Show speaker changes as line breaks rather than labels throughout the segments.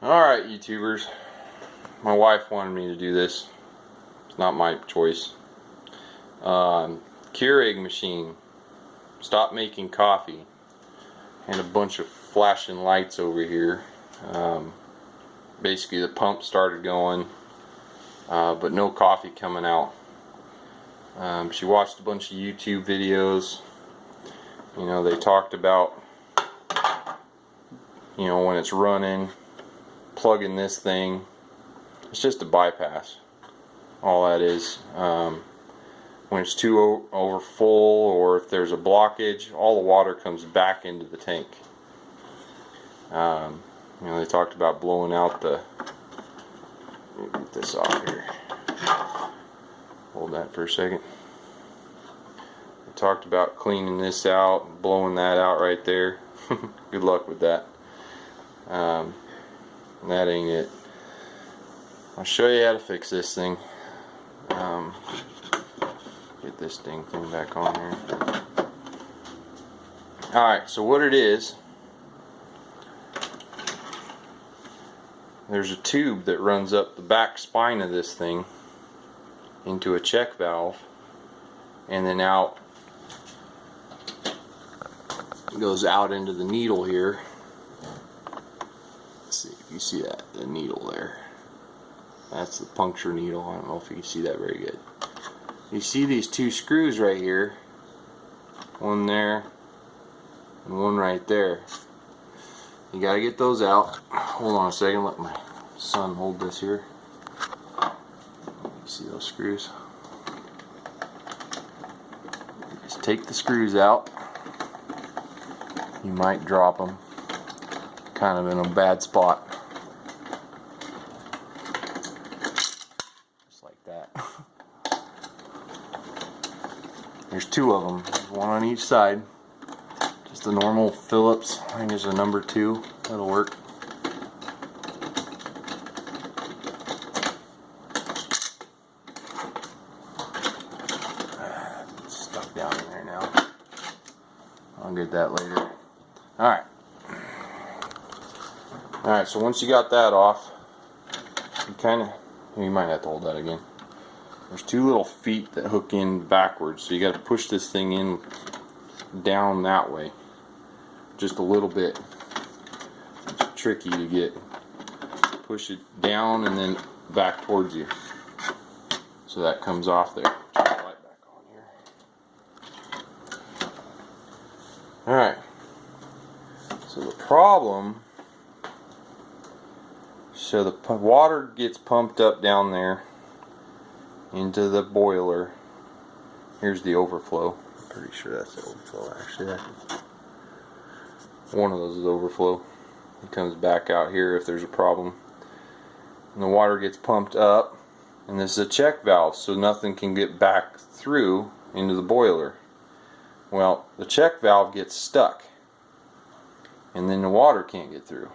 Alright, YouTubers. My wife wanted me to do this. It's not my choice. Keurig machine. Stopped making coffee. And a bunch of flashing lights over here. Basically the pump started going, but no coffee coming out. She watched a bunch of YouTube videos. You know, they talked about, you know, when it's running, plug in this thing. It's just a bypass. All that is. When it's too over full, or if there's a blockage, all the water comes back into the tank. You know, they talked about blowing out the. Let me get this off here. Hold that for a second. They talked about cleaning this out, and blowing that out right there. Good luck with that. That ain't it. I'll show you how to fix this thing. Get this thing back on here. Alright, so what it is, there's a tube that runs up the back spine of this thing into a check valve, and then out, it goes out into the needle here. Let's see if you see that, the needle there. That's the puncture needle. I don't know if you can see that very good. You see these two screws right here, one there and one right there. You gotta get those out. Hold on a second, let my son hold this here. You see those screws? Just take the screws out. You might drop them. Kind of in a bad spot. Just like that. There's two of them, one on each side. Just a normal Phillips. I think there's a number 2. That'll work. It's stuck down in there now. I'll get that later. Alright. Alright, so once you got that off, you might have to hold that again. There's two little feet that hook in backwards, so you got to push this thing in down that way. Just a little bit. It's tricky to get. Push it down and then back towards you. So that comes off there. Turn the light back on here. Alright. So the problem, so the water gets pumped up down there into the boiler. Here's the overflow. I'm pretty sure that's the overflow, actually. One of those is overflow. It comes back out here if there's a problem. And the water gets pumped up, and this is a check valve, so nothing can get back through into the boiler. Well, the check valve gets stuck, and then the water can't get through.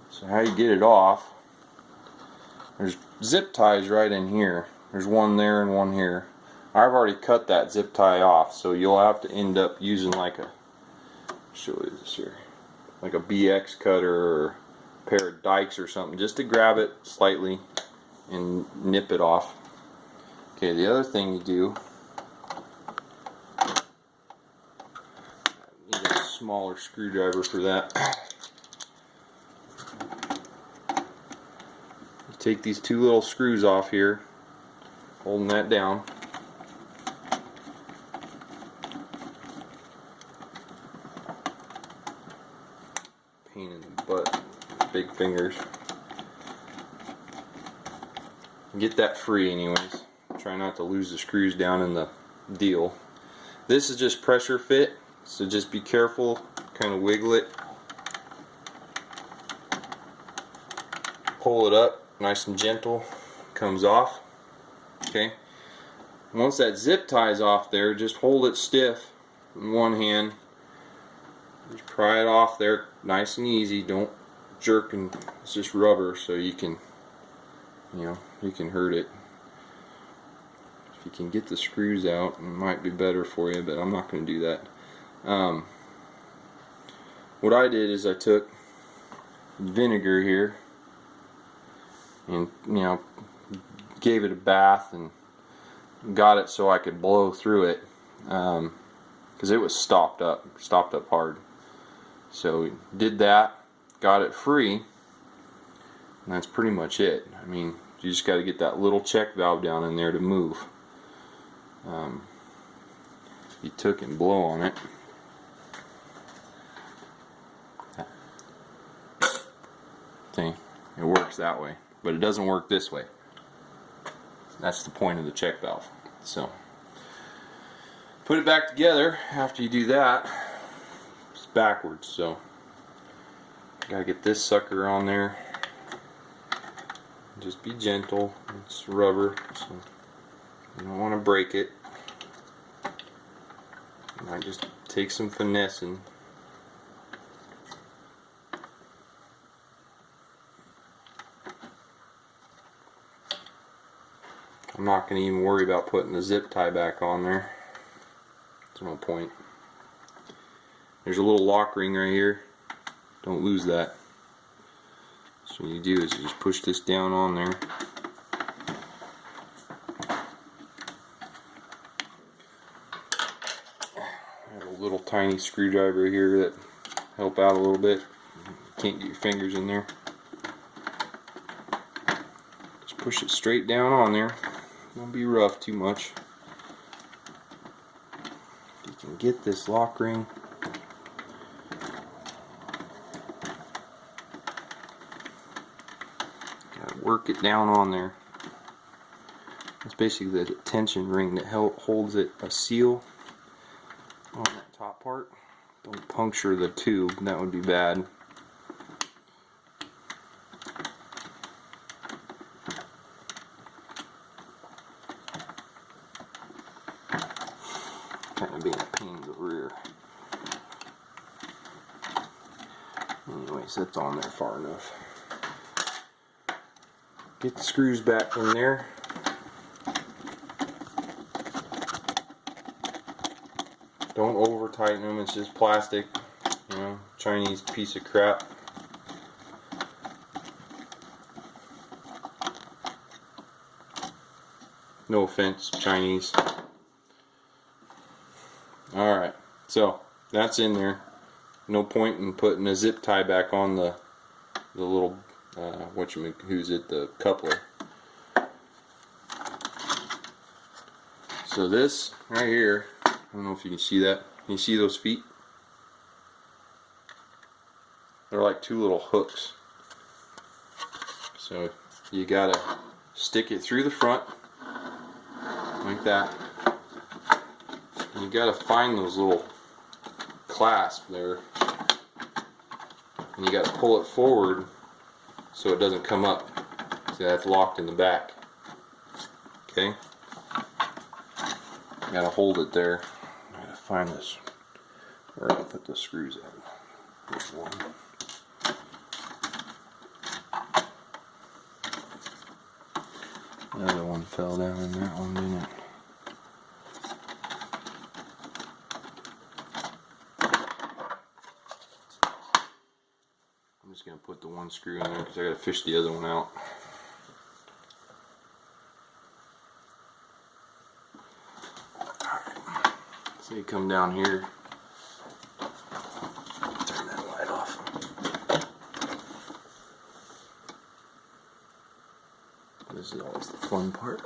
So how you get it off, there's zip ties right in here. There's one there and one here. I've already cut that zip tie off, so you'll have to end up using like a, show you this here, like a BX cutter or a pair of dikes or something, just to grab it slightly and nip it off. Okay, the other thing you do, you need a smaller screwdriver for that. Take these two little screws off here, holding that down. Pain in the butt, big fingers. Get that free anyways. Try not to lose the screws down in the deal. This is just pressure fit, so just be careful, kind of wiggle it. Pull it up. Nice and gentle, comes off. Okay. Once that zip ties off there, just hold it stiff in one hand. Just pry it off there, nice and easy. Don't jerk, and it's just rubber, so you can, you know, you can hurt it. If you can get the screws out, it might be better for you, but I'm not going to do that. What I did is I took vinegar here, and gave it a bath and got it so I could blow through it, because it was stopped up hard. So we did that, got it free, and that's pretty much it. I mean, you just got to get that little check valve down in there to move. You took and blow on it. See, it works that way, but it doesn't work this way. That's the point of the check valve. So put it back together after you do that. It's backwards, so gotta get this sucker on there. Just be gentle. It's rubber, so you don't want to break it. You might just take some finessing. I'm not going to even worry about putting the zip tie back on there. There's no point. There's a little lock ring right here. Don't lose that. So what you do is you just push this down on there. I have a little tiny screwdriver here that help out a little bit. You can't get your fingers in there. Just push it straight down on there. Don't be rough too much. If you can get this lock ring, gotta work it down on there. It's basically the tension ring that holds it a seal on that top part. Don't puncture the tube, that would be bad. Kind of being a pain in the rear. Anyways, that's on there far enough. Get the screws back from there. Don't over tighten them, it's just plastic, Chinese piece of crap. No offense, Chinese. Alright, so that's in there. No point in putting a zip tie back on the little, the coupler. So this right here, I don't know if you can see that. Can you see those feet? They're like two little hooks. So you gotta stick it through the front, like that. And you gotta find those little clasps there. And you gotta pull it forward so it doesn't come up. See, that's locked in the back. Okay? You gotta hold it there. I gotta find this. Where do I put the screws at? There's one. The other one fell down in that one, didn't it? I'm just going to put the one screw in there because I got to fish the other one out. Alright, so you come down here, turn that light off. This is always the fun part.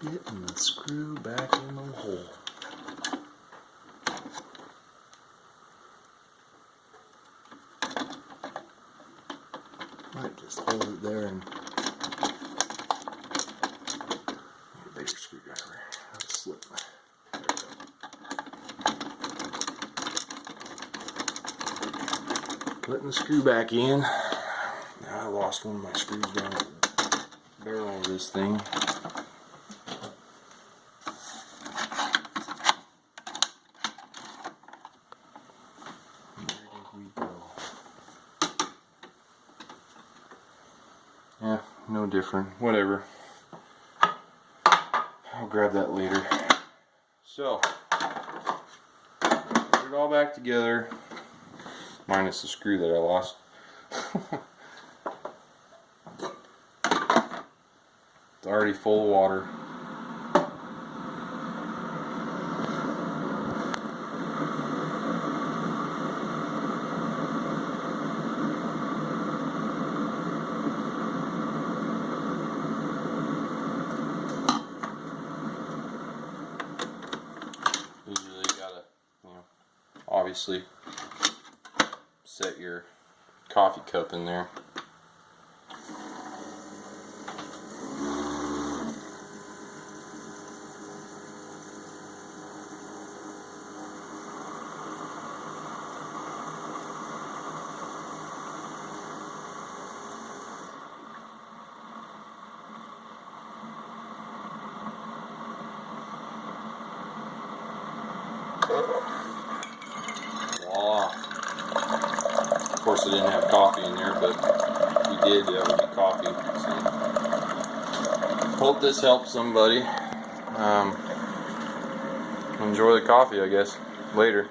Getting the screw back in the hole. Might just hold it there and a bigger screwdriver. I'll just slip my. There we go. Putting the screw back in. Now I lost one of my screws down the barrel of this thing. Yeah, no different. Whatever. I'll grab that later. So, there Put it all back together, minus the screw that I lost. It's already full of water. Usually you gotta, obviously set your coffee cup in there. Voila. Of course I didn't have coffee in there, but if you did, that would be coffee. So, hope this helps somebody. Enjoy the coffee, I guess. Later.